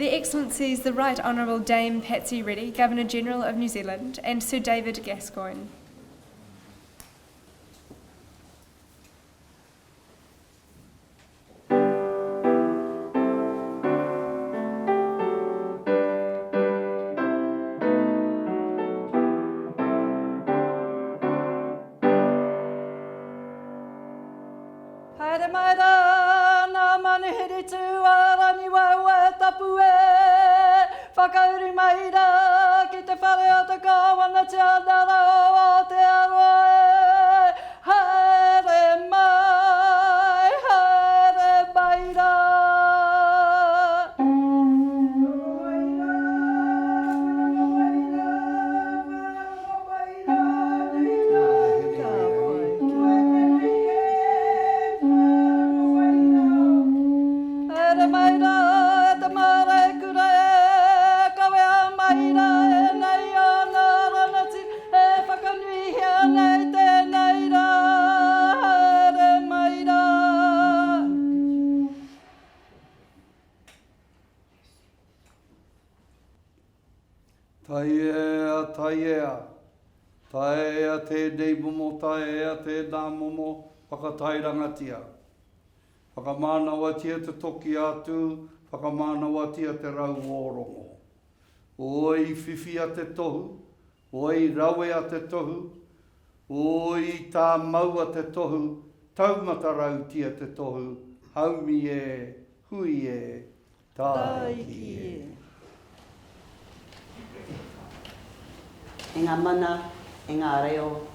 Their Excellencies the Right Honourable Dame Patsy Reddy, Governor-General of New Zealand, and Sir David Gascoigne. Haere mai rā, nā manihiri tū a rani wau e tapu e. Whakauri mai rā, ki te whare o te kāwana te anara o te aroa e. Haere mai rā. Taea tēnei momo, taea tēnā momo, whakatairangatia. Whakamānawatia te toki atu, whakamānawatia te rau ōrongo. Oi whiwhia te tohu, oi rawe a te tohu, oi tā maua te tohu, taumata rautia te tohu, haumi e, hui e, tāiki e. E ngā mana, e ngā reo,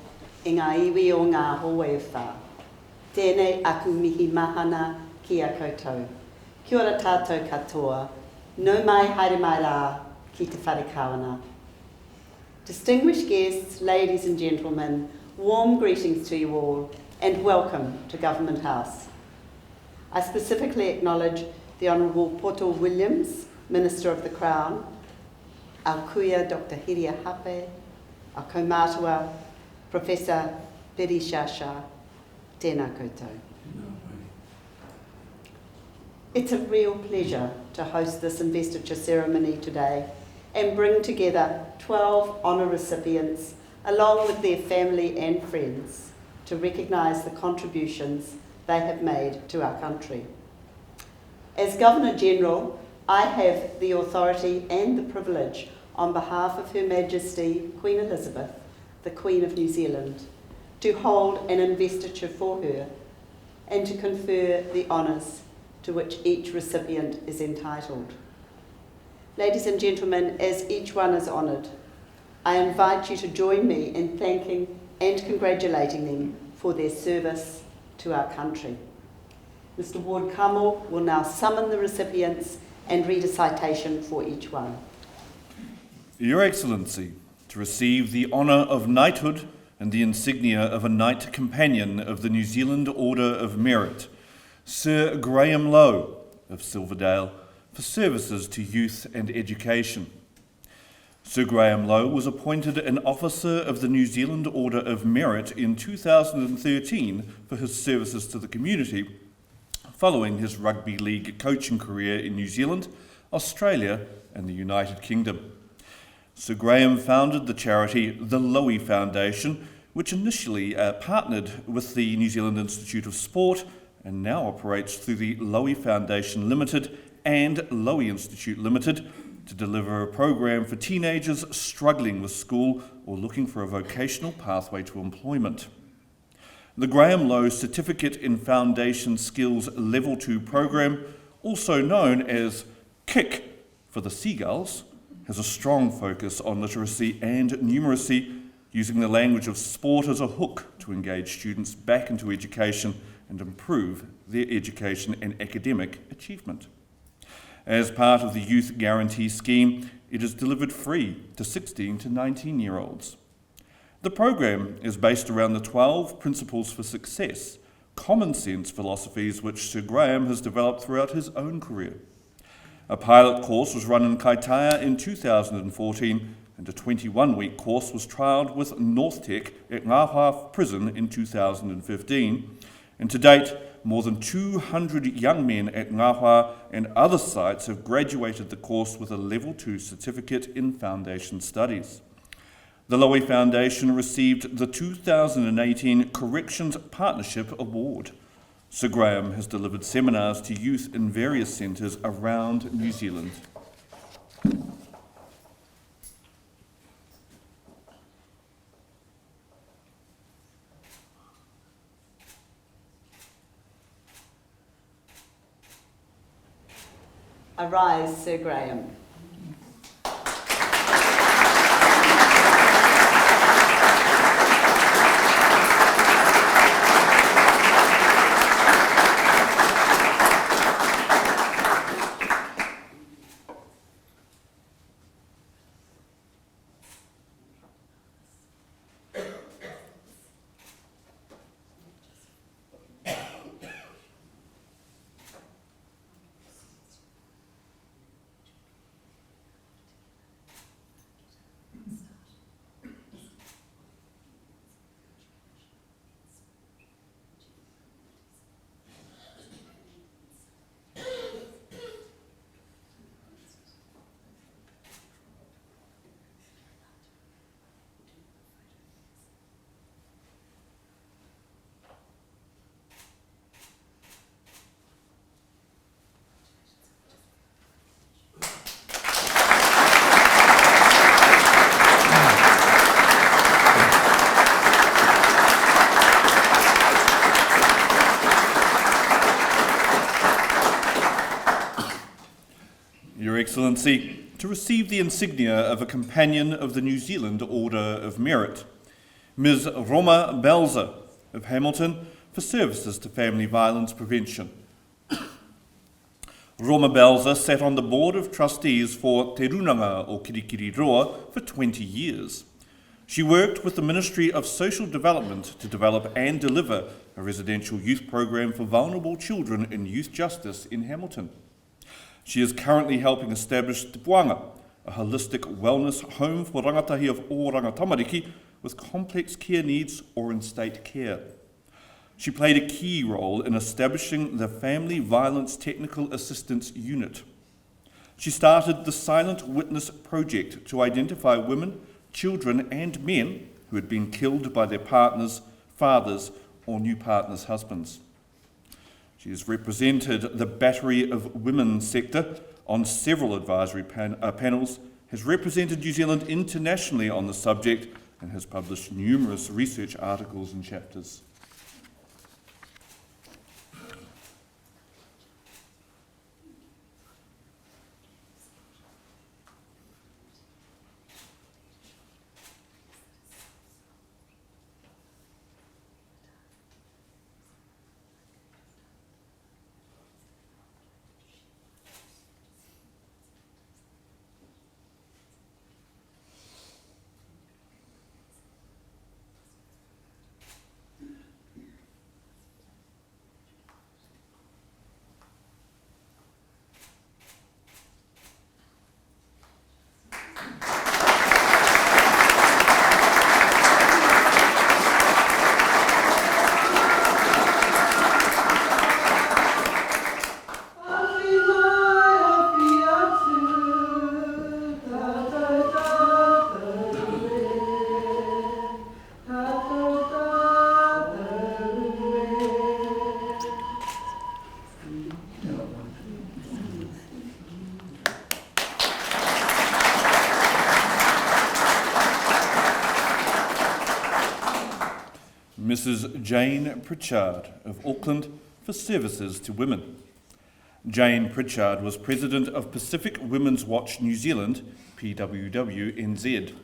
e ngā iwi o ngā hoe whā. Tēnei aku mihi mahana ki a koutou. Kia ora tātou katoa, nau mai haere mai rā ki te whare kāwana. Distinguished guests, ladies and gentlemen, warm greetings to you all and welcome to Government House. I specifically acknowledge the Honourable Poto Williams, Minister of the Crown, our kuia Dr. Hiria Hape, our kaumātua, Professor Piri Shasha, tēnā koutou. It's a real pleasure to host this investiture ceremony today and bring together 12 honour recipients along with their family and friends to recognise the contributions they have made to our country. As Governor-General, I have the authority and the privilege on behalf of Her Majesty Queen Elizabeth, the Queen of New Zealand, to hold an investiture for her and to confer the honours to which each recipient is entitled. Ladies and gentlemen, as each one is honoured, I invite you to join me in thanking and congratulating them for their service to our country. Mr. Ward Kamo will now summon the recipients and read a citation for each one. Your Excellency, to receive the honour of knighthood and the insignia of a Knight Companion of the New Zealand Order of Merit, Sir Graham Lowe of Silverdale, for services to youth and education. Sir Graham Lowe was appointed an Officer of the New Zealand Order of Merit in 2013 for his services to the community, following his rugby league coaching career in New Zealand, Australia and the United Kingdom. Sir Graham founded the charity the Lowe Foundation, which initially partnered with the New Zealand Institute of Sport and now operates through the Lowe Foundation Limited and Lowe Institute Limited to deliver a program for teenagers struggling with school or looking for a vocational pathway to employment. The Graham Lowe Certificate in Foundation Skills Level 2 program, also known as KIC for the Seagulls, has a strong focus on literacy and numeracy, using the language of sport as a hook to engage students back into education and improve their education and academic achievement. As part of the Youth Guarantee Scheme, it is delivered free to 16 to 19-year-olds. The program is based around the 12 Principles for Success, common sense philosophies which Sir Graham has developed throughout his own career. A pilot course was run in Kaitaia in 2014, and a 21-week course was trialled with North Tech at Ngāwha Prison in 2015. And to date, more than 200 young men at Ngāwha and other sites have graduated the course with a Level 2 certificate in Foundation Studies. The Lowy Foundation received the 2018 Corrections Partnership Award. Sir Graham has delivered seminars to youth in various centres around New Zealand. Arise, Sir Graham. Your Excellency, to receive the insignia of a Companion of the New Zealand Order of Merit, Ms. Roma Belzer of Hamilton for services to family violence prevention. Roma Belzer sat on the Board of Trustees for Te Runanga o Kirikiriroa for 20 years. She worked with the Ministry of Social Development to develop and deliver a residential youth program for vulnerable children in youth justice in Hamilton. She is currently helping establish Te Puanga, a holistic wellness home for rangatahi of Oranga Tamariki with complex care needs or in state care. She played a key role in establishing the Family Violence Technical Assistance Unit. She started the Silent Witness Project to identify women, children and men who had been killed by their partners, fathers or new partners' husbands. She has represented the Battery of Women sector on several advisory panels, has represented New Zealand internationally on the subject and has published numerous research articles and chapters. Mrs. Jane Pritchard of Auckland for services to women. Jane Pritchard was President of Pacific Women's Watch New Zealand, PWW-NZ.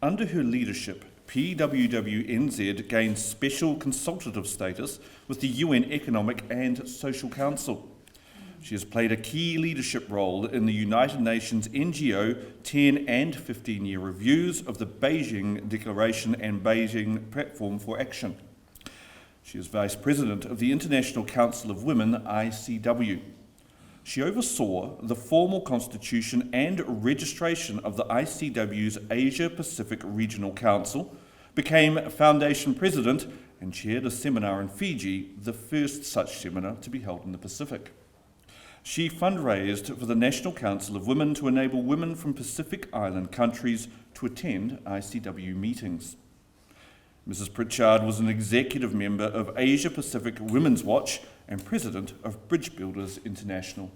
Under her leadership, PWW-NZ gained special consultative status with the UN Economic and Social Council. She has played a key leadership role in the United Nations NGO 10 and 15-year reviews of the Beijing Declaration and Beijing Platform for Action. She is Vice President of the International Council of Women, ICW. She oversaw the formal constitution and registration of the ICW's Asia Pacific Regional Council, became Foundation President and chaired a seminar in Fiji, the first such seminar to be held in the Pacific. She fundraised for the National Council of Women to enable women from Pacific Island countries to attend ICW meetings. Mrs. Pritchard was an executive member of Asia Pacific Women's Watch and president of Bridge Builders International.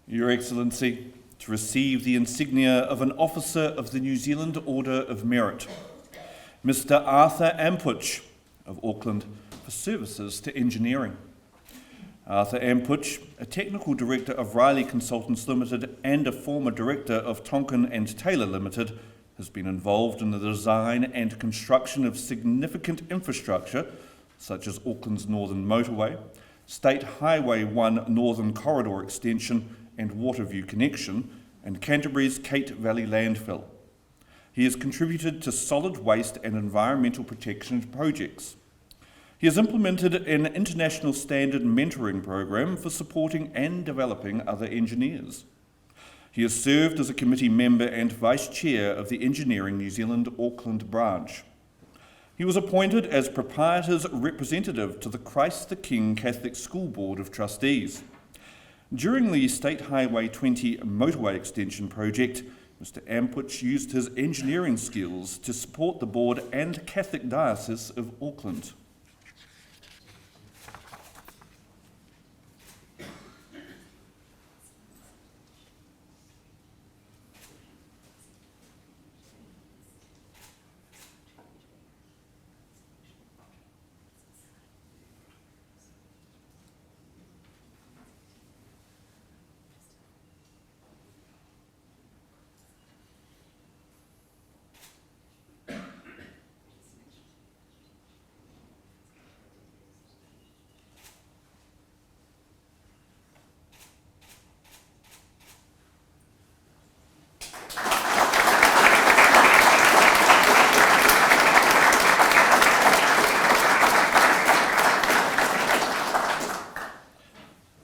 Your Excellency, to receive the insignia of an Officer of the New Zealand Order of Merit, Mr. Arthur Ampuch of Auckland for services to engineering. Arthur Ampuch, a Technical Director of Riley Consultants Limited and a former Director of Tonkin and Taylor Limited, has been involved in the design and construction of significant infrastructure such as Auckland's Northern Motorway, State Highway 1 Northern Corridor Extension and Waterview Connection, and Canterbury's Kate Valley Landfill. He has contributed to solid waste and environmental protection projects. He has implemented an international standard mentoring program for supporting and developing other engineers. He has served as a committee member and vice chair of the Engineering New Zealand Auckland branch. He was appointed as proprietor's representative to the Christ the King Catholic School Board of Trustees. During the State Highway 20 motorway extension project, Mr. Ampuch used his engineering skills to support the board and Catholic Diocese of Auckland.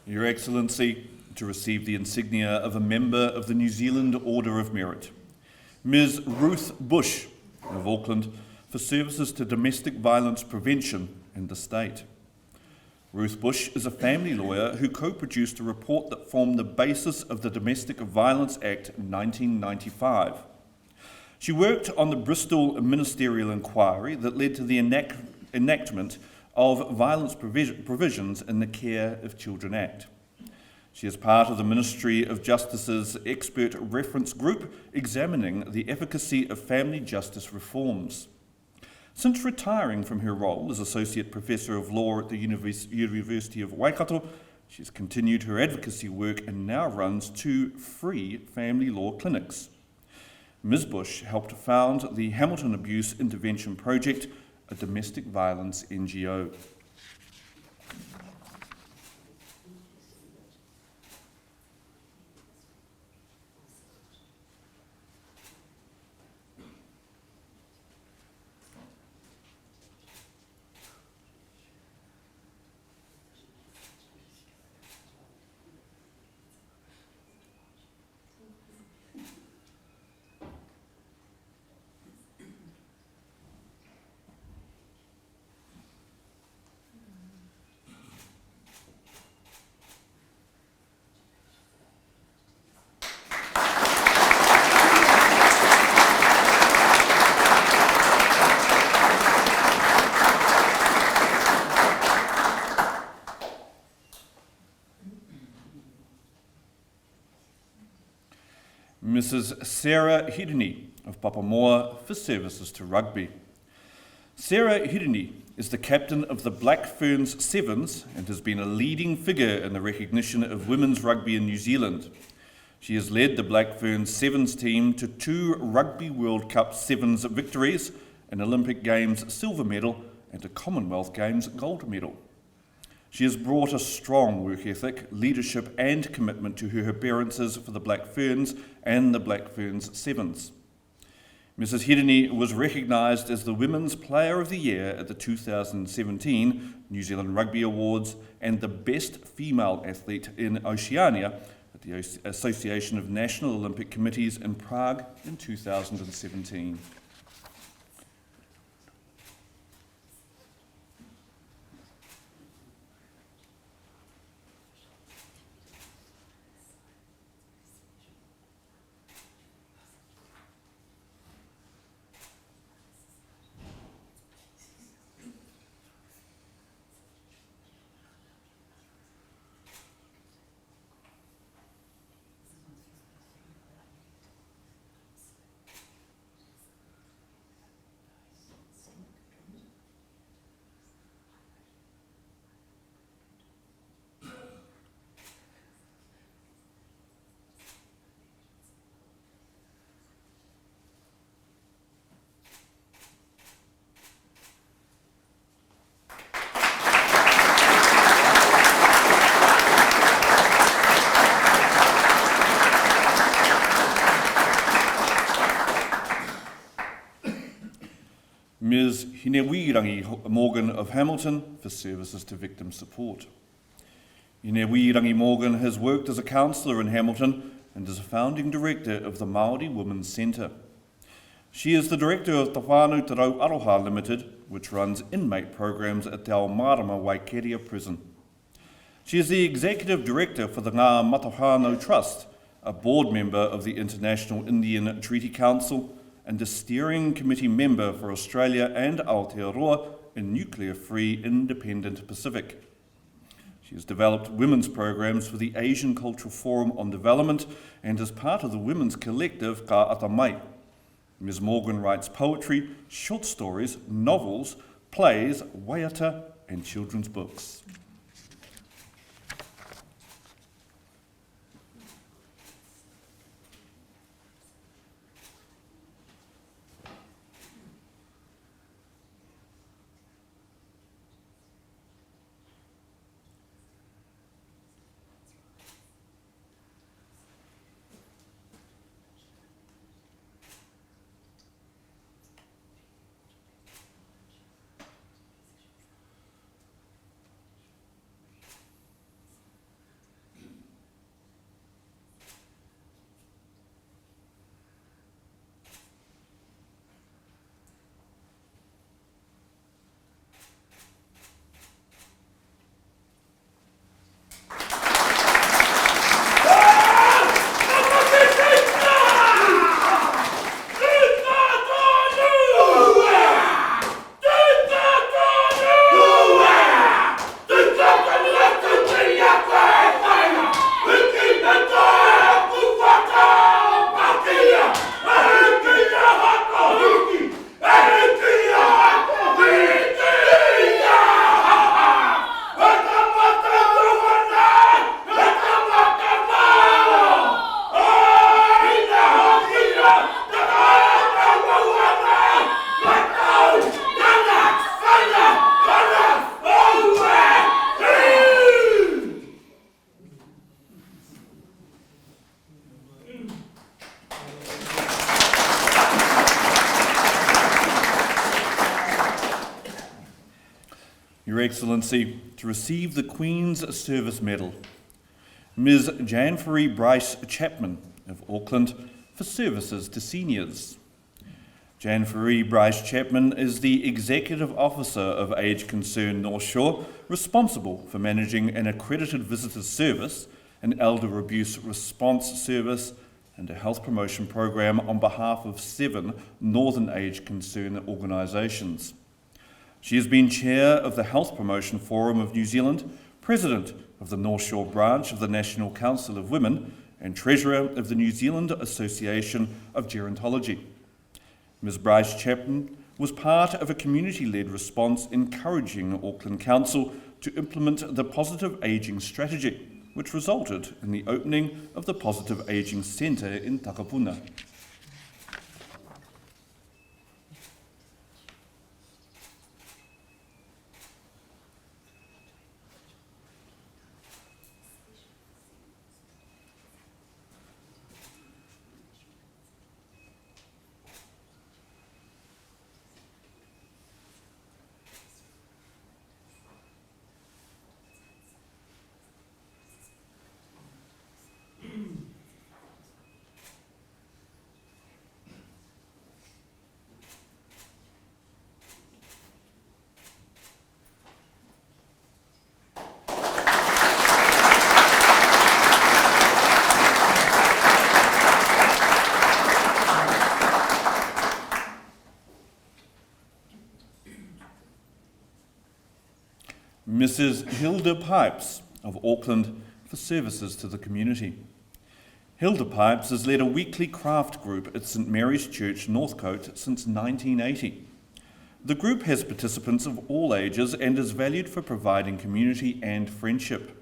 Your Excellency, to receive the insignia of a member of the New Zealand Order of Merit, Ms. Ruth Bush of Auckland for services to domestic violence prevention in the state. Ruth Bush is a family lawyer who co-produced a report that formed the basis of the Domestic Violence Act 1995. She worked on the Bristol ministerial inquiry that led to the enactment of violence provisions in the Care of Children Act. She is part of the Ministry of Justice's expert reference group examining the efficacy of family justice reforms. Since retiring from her role as Associate Professor of Law at the University of Waikato, she has continued her advocacy work and now runs 2 free family law clinics. Ms. Bush helped found the Hamilton Abuse Intervention Project, a domestic violence NGO. Mrs. Sarah Hirini of Papamoa for services to rugby. Sarah Hirini is the captain of the Black Ferns Sevens and has been a leading figure in the recognition of women's rugby in New Zealand. She has led the Black Ferns Sevens team to 2 Rugby World Cup Sevens victories, an Olympic Games silver medal and a Commonwealth Games gold medal. She has brought a strong work ethic, leadership and commitment to her appearances for the Black Ferns and the Black Ferns Sevens. Mrs. Hirini was recognised as the Women's Player of the Year at the 2017 New Zealand Rugby Awards and the Best Female Athlete in Oceania at the Association of National Olympic Committees in Prague in 2017. Ms. Hinewirangi Morgan of Hamilton for services to victim support. Hinewirangi Morgan has worked as a counsellor in Hamilton and is a founding director of the Māori Women's Centre. She is the director of Te Whānau Te Rau Aroha Limited, which runs inmate programs at Te Ao Marama Waikeria Prison. She is the executive director for the Ngā Matahānau Trust, a board member of the International Indian Treaty Council, and a steering committee member for Australia and Aotearoa in Nuclear-Free Independent Pacific. She has developed women's programs for the Asian Cultural Forum on Development and is part of the women's collective Ka Ata Mai. Ms. Morgan writes poetry, short stories, novels, plays, waiata and children's books. Your Excellency, to receive the Queen's Service Medal, Ms. Janfrey Bryce Chapman of Auckland for services to seniors. Janfrey Bryce Chapman is the Executive Officer of Age Concern North Shore, responsible for managing an accredited visitors service, an elder abuse response service, and a health promotion program on behalf of 7 Northern Age Concern organisations. She has been Chair of the Health Promotion Forum of New Zealand, President of the North Shore branch of the National Council of Women, and Treasurer of the New Zealand Association of Gerontology. Ms Bryce Chapman was part of a community-led response encouraging Auckland Council to implement the Positive Ageing Strategy, which resulted in the opening of the Positive Ageing Centre in Takapuna. Mrs Hilda Pipes of Auckland for services to the community. Hilda Pipes has led a weekly craft group at St Mary's Church, Northcote since 1980. The group has participants of all ages and is valued for providing community and friendship.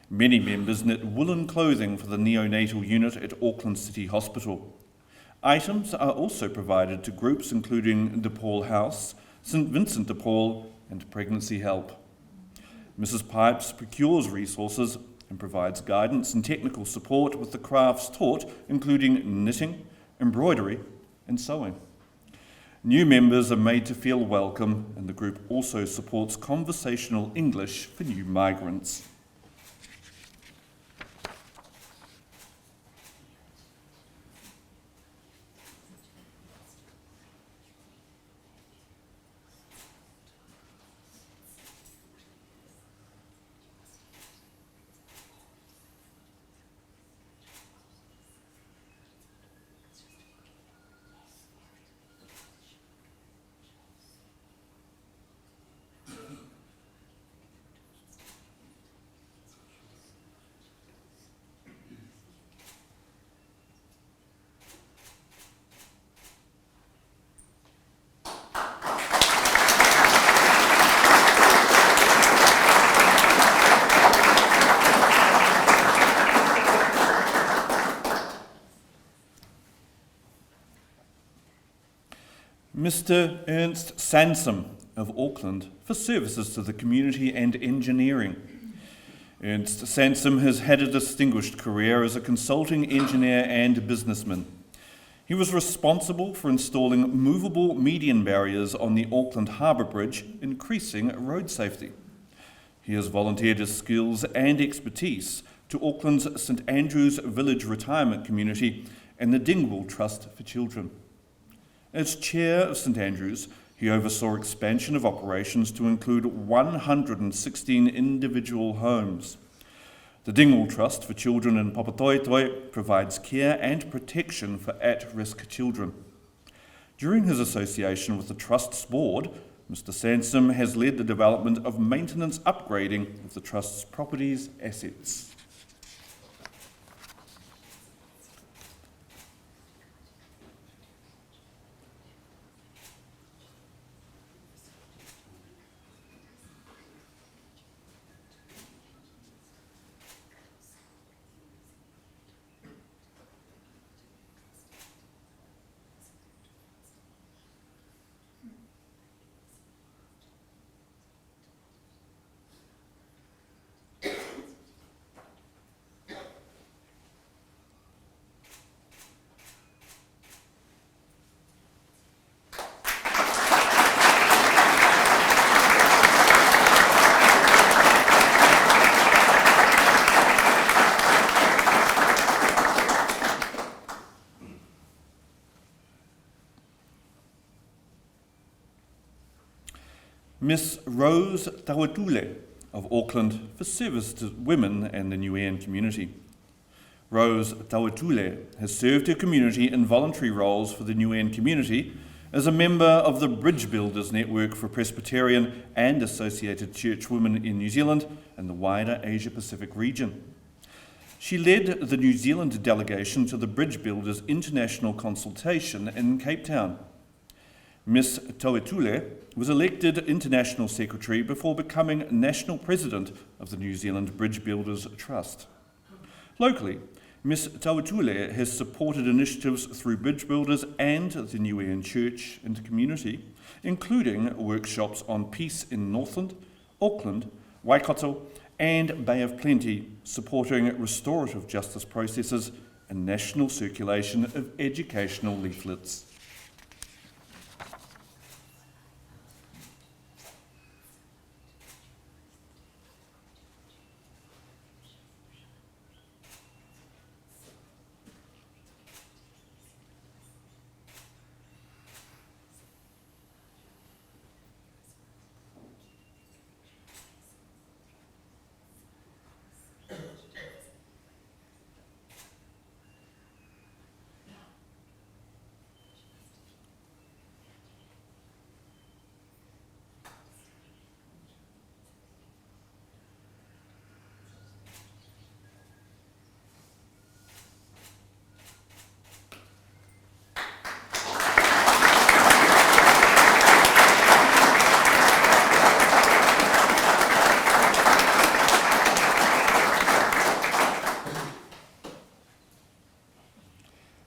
Many members knit woolen clothing for the neonatal unit at Auckland City Hospital. Items are also provided to groups including DePaul House, St Vincent de Paul and Pregnancy Help. Mrs Pipes procures resources and provides guidance and technical support with the crafts taught, including knitting, embroidery and sewing. New members are made to feel welcome, and the group also supports conversational English for new migrants. Mr Ernst Sansom of Auckland for services to the community and engineering. Ernst Sansom has had a distinguished career as a consulting engineer and businessman. He was responsible for installing movable median barriers on the Auckland Harbour Bridge, increasing road safety. He has volunteered his skills and expertise to Auckland's St Andrew's Village Retirement Community and the Dingwall Trust for Children. As chair of St Andrews, he oversaw expansion of operations to include 116 individual homes. The Dingwall Trust for Children in Papatoetoe provides care and protection for at-risk children. During his association with the Trust's board, Mr Sansom has led the development of maintenance upgrading of the Trust's properties assets. Miss Rose Tawatule of Auckland for service to women and the Niuean community. Rose Tawatule has served her community in voluntary roles for the Niuean community as a member of the Bridge Builders Network for Presbyterian and Associated Church Women in New Zealand and the wider Asia Pacific region. She led the New Zealand delegation to the Bridge Builders International Consultation in Cape Town. Miss Tauetule was elected International Secretary before becoming National President of the New Zealand Bridge Builders Trust. Locally, Miss Tauetule has supported initiatives through Bridge Builders and the Niuean Church and community, including workshops on peace in Northland, Auckland, Waikato, and Bay of Plenty, supporting restorative justice processes and national circulation of educational leaflets.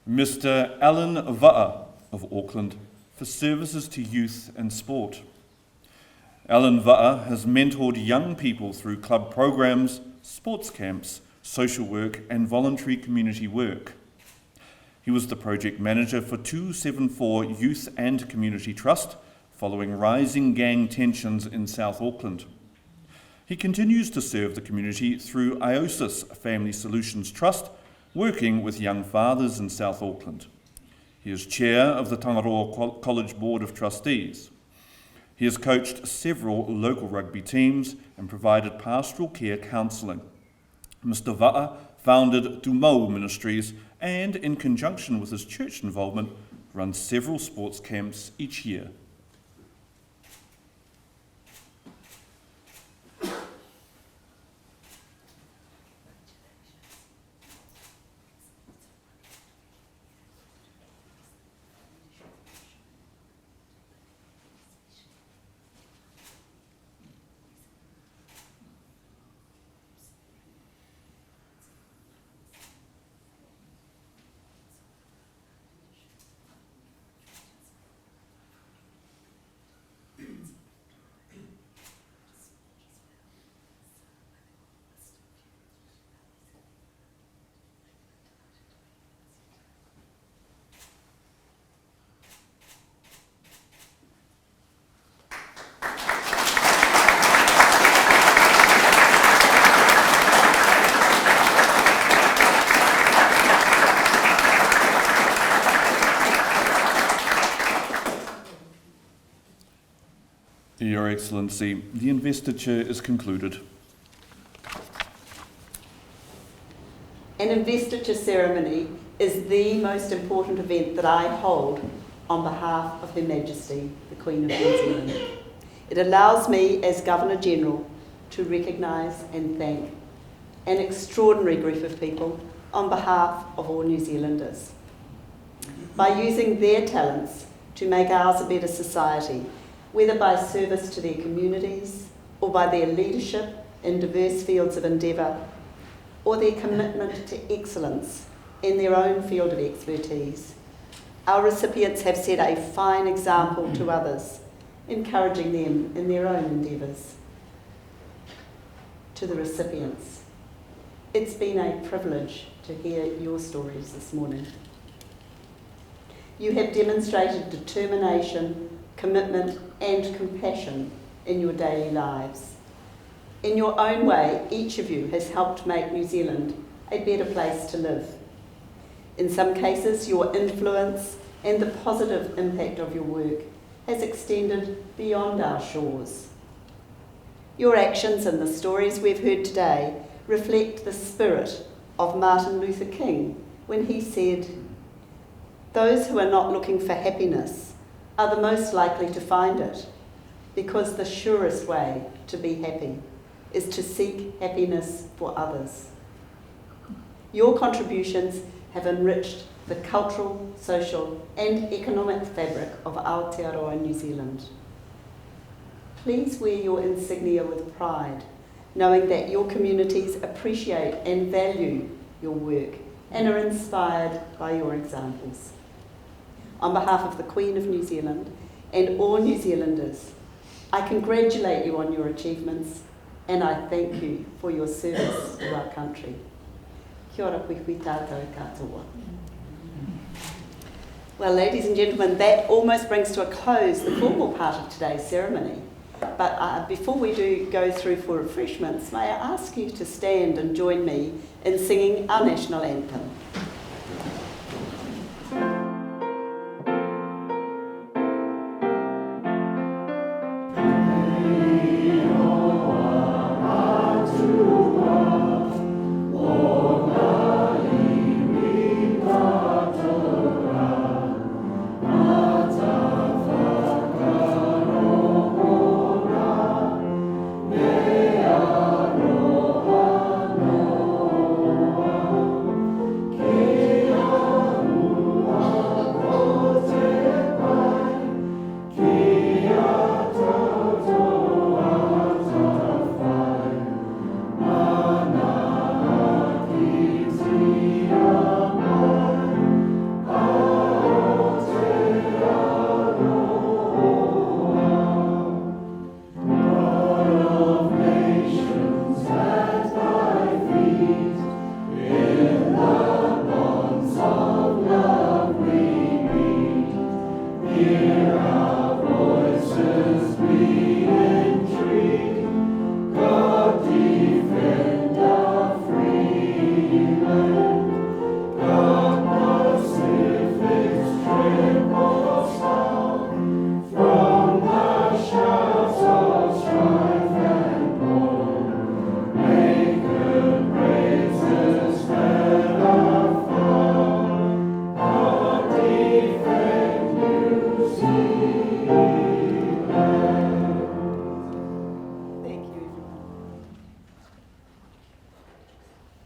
Mr. Alan Va'a of Auckland for services to youth and sport. Alan Va'a has mentored young people through club programs, sports camps, social work and voluntary community work. He was the project manager for 274 Youth and Community Trust following rising gang tensions in South Auckland. He continues to serve the community through IOSIS Family Solutions Trust, working with young fathers in South Auckland. He is chair of the Tangaroa College Board of Trustees. He has coached several local rugby teams and provided pastoral care counselling. Mr. Va'a founded Tumau Ministries and, in conjunction with his church involvement, runs several sports camps each year. Your Excellency, the investiture is concluded. An investiture ceremony is the most important event that I hold on behalf of Her Majesty, the Queen of New Zealand. It allows me, as Governor-General, to recognise and thank an extraordinary group of people on behalf of all New Zealanders. By using their talents to make ours a better society, whether by service to their communities or by their leadership in diverse fields of endeavour, or their commitment to excellence in their own field of expertise, our recipients have set a fine example to others, encouraging them in their own endeavours. To the recipients, it's been a privilege to hear your stories this morning. You have demonstrated determination, commitment and compassion in your daily lives. In your own way, each of you has helped make New Zealand a better place to live. In some cases, your influence and the positive impact of your work has extended beyond our shores. Your actions and the stories we've heard today reflect the spirit of Martin Luther King when he said, "Those who are not looking for happiness are the most likely to find it, because the surest way to be happy is to seek happiness for others." Your contributions have enriched the cultural, social and economic fabric of Aotearoa New Zealand. Please wear your insignia with pride, knowing that your communities appreciate and value your work and are inspired by your examples. On behalf of the Queen of New Zealand and all New Zealanders, I congratulate you on your achievements and I thank you for your service to our country. Kia ora koe koe tātou e katoa. Well, ladies and gentlemen, that almost brings to a close the formal part of today's ceremony. But before we do go through for refreshments, may I ask you to stand and join me in singing our national anthem.